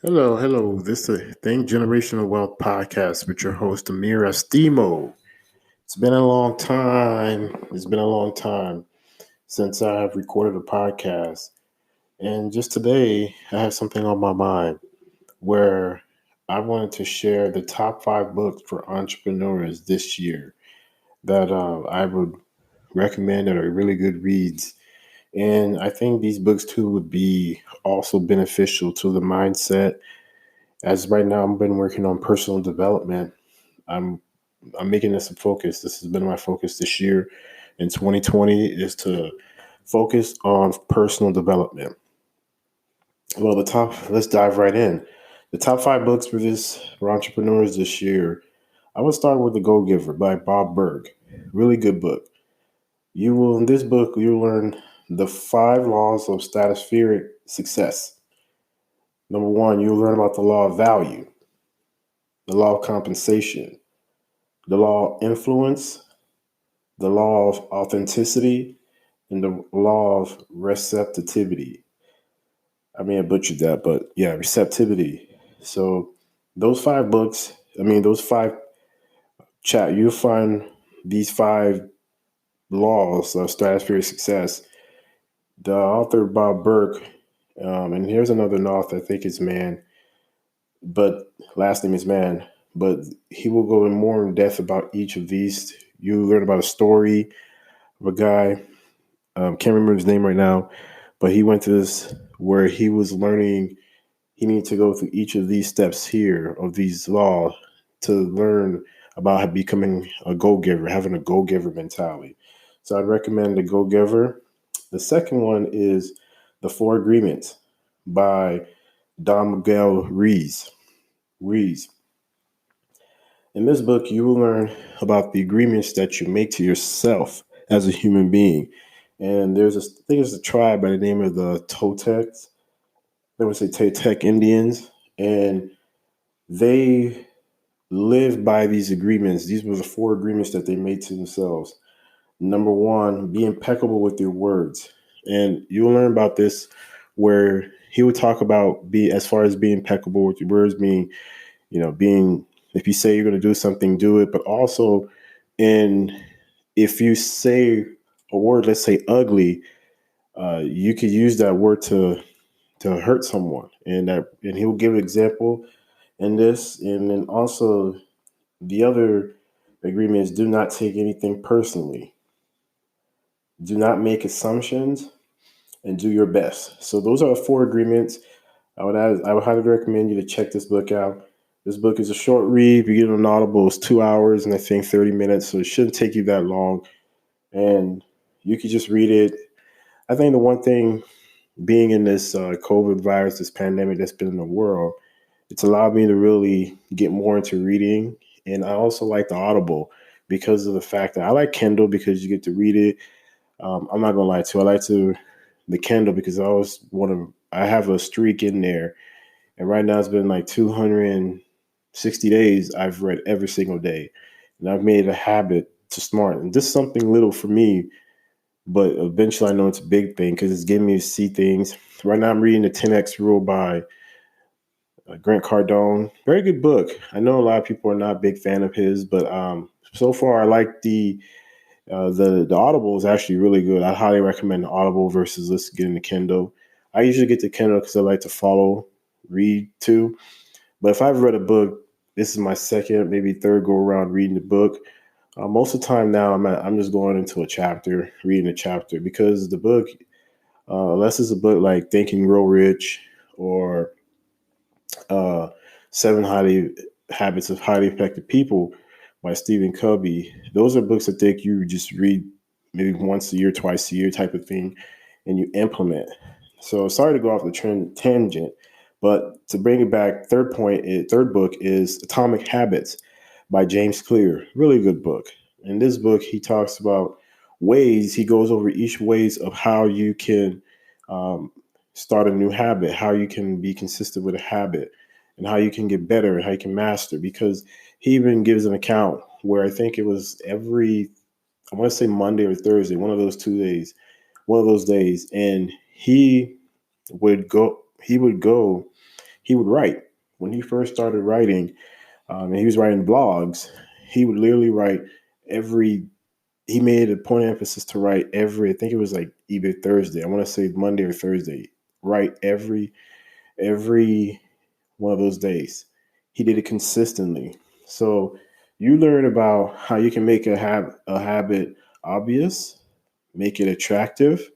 Hello. This is the Think Generational Wealth podcast with your host Amir Estimo. It's been a long time. It's been a long time since I have recorded a podcast, and just today I have something on my mind where I wanted to share the top 5 books for entrepreneurs this year that I would recommend that are really good reads. And I think these books too would be also beneficial to the mindset. As right now, I've been working on personal development. I'm I'm making this a focus. This has been my focus this year in 2020 is to focus on personal development. Well, let's dive right in. The top 5 books for entrepreneurs this year. I will start with The Go Giver by Bob Berg. Really good book. In this book you'll learn the 5 laws of stratospheric success. Number one, you'll learn about the law of value, the law of compensation, the law of influence, the law of authenticity, and the law of receptivity. I mean, I butchered that, but yeah, receptivity. So those 5 books, those you'll find these 5 laws of stratospheric success. The author, Bob Burke, and here's another author, I think it's Man, but last name is Man, but he will go in more in depth about each of these. You learn about a story of a guy. Can't remember his name right now, but he went to this where he was learning. He needed to go through each of these steps here of these laws to learn about becoming a go giver, having a go giver mentality. So I'd recommend the Go Giver. The second one is The Four Agreements by Don Miguel Ruiz. In this book, you will learn about the agreements that you make to yourself as a human being. And I think there's a tribe by the name of the Toltecs. They would say Toltec Indians, and they live by these agreements. These were the 4 agreements that they made to themselves. Number one, be impeccable with your words, and you'll learn about this where he would talk about be as far as being impeccable with your words, being if you say you're going to do something, do it, but also in if you say a word, let's say ugly, you could use that word to hurt someone, and he will give an example in this, and then also the other agreement is do not take anything personally, do not make assumptions, and do your best. So those are the 4 agreements. I would highly recommend you to check this book out. This book is a short read. If you get it on Audible, it's 2 hours and I think 30 minutes, so it shouldn't take you that long, and you could just read it. I think the one thing being in this COVID virus, this pandemic that's been in the world, it's allowed me to really get more into reading. And I also like the Audible because of the fact that I like Kindle because you get to read it. I'm not gonna lie to you, I like to the Kindle because I have a streak in there, and right now it's been like 260 days. I've read every single day, and I've made it a habit to smart. And this is something little for me, but eventually I know it's a big thing because it's getting me to see things. Right now I'm reading the 10X Rule by Grant Cardone. Very good book. I know a lot of people are not a big fan of his, but so far I like the Audible is actually really good. I highly recommend the Audible versus getting the Kindle. I usually get the Kindle because I like to read too. But if I've read a book, this is my second, maybe third go around reading the book. Most of the time now, I'm just going into a chapter, reading a chapter because the book, unless it's a book like Think and Grow Rich or uh, Seven Highly Habits of Highly Effective People by Stephen Covey. Those are books that think you just read maybe once a year, twice a year type of thing, and you implement. So sorry to go off the tangent, but to bring it back, third book is Atomic Habits by James Clear. Really good book. In this book, he talks about he goes over each ways of how you can um, start a new habit, how you can be consistent with a habit, and how you can get better and how you can master. Because he even gives an account where I think it was I want to say Monday or Thursday, one of those days, and he would go he would write. When he first started writing, and he was writing blogs, he would literally write every. He made a point of emphasis to write every. I think it was like either Thursday. I want to say Monday or Thursday. Write every one of those days. He did it consistently. So you learn about how you can make a habit obvious, make it attractive,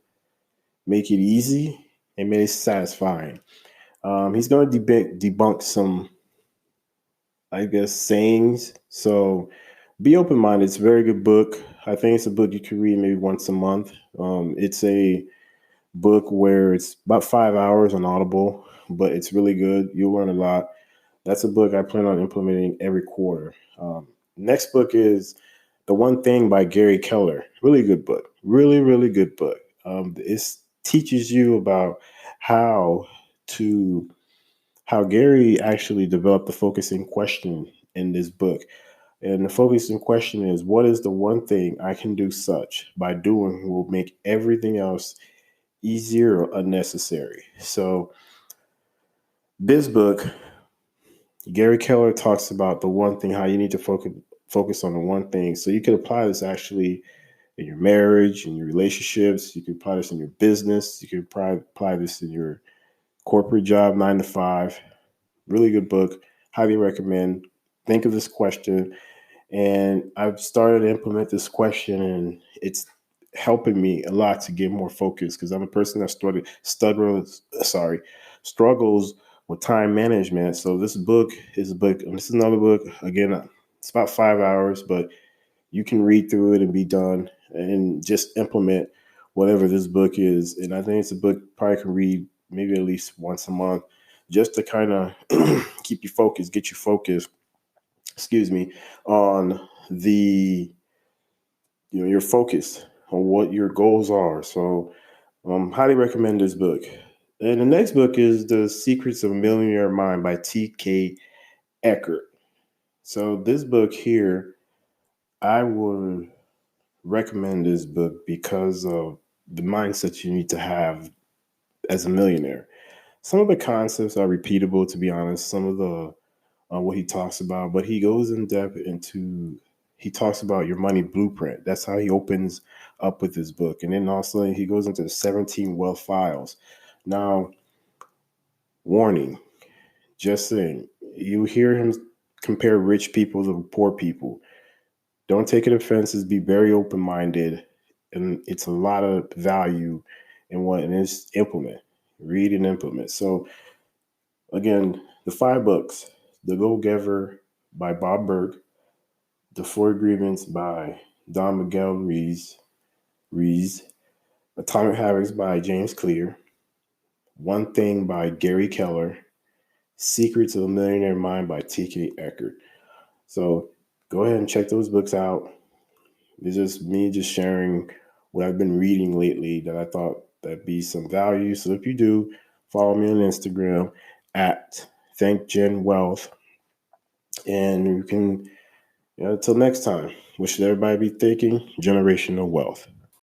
make it easy, and make it satisfying. He's going to debunk some, I guess, sayings. So be open minded. It's a very good book. I think it's a book you can read maybe once a month. It's a book where it's about 5 hours on Audible, but it's really good. You'll learn a lot. That's a book I plan on implementing every quarter. Next book is The One Thing by Gary Keller. Really good book. Really, really good book. It teaches you about how to how Gary actually developed the focusing question in this book. And the focusing question is, what is the one thing I can do such by doing will make everything else easier or unnecessary? So this book, Gary Keller talks about the one thing, how you need to focus on the one thing. So you can apply this actually in your marriage, in your relationships. You can apply this in your business. You can apply this in your corporate job, 9 to 5. Really good book. Highly recommend. Think of this question. And I've started to implement this question, and it's helping me a lot to get more focused because I'm a person that struggles with time management. So this book is a book. This is another book. Again, it's about 5 hours, but you can read through it and be done and just implement whatever this book is. And I think it's a book you probably can read maybe at least once a month just to kind of keep you focused, get you focused, excuse me, on the, your focus on what your goals are. So highly recommend this book. And the next book is The Secrets of a Millionaire Mind by T.K. Eckert. So this book here, I would recommend this book because of the mindset you need to have as a millionaire. Some of the concepts are repeatable, to be honest. Some of the what he talks about, but he goes in depth into. He talks about your money blueprint. That's how he opens up with his book, and then also he goes into the 17 wealth files. Now, warning, just saying, you hear him compare rich people to poor people. Don't take it offenses. Be very open minded, and it's a lot of value in what it is. Implement, read and implement. So again, the 5 books: The Go Giver by Bob Burg, The Four Agreements by Don Miguel Ruiz, Atomic Habits by James Clear, One Thing by Gary Keller, Secrets of a Millionaire Mind by T.K. Eckert. So go ahead and check those books out. It's just me just sharing what I've been reading lately that I thought that'd be some value. So if you do, follow me on Instagram at ThankGenWealth. And you can, until next time, wish everybody be thinking generational wealth.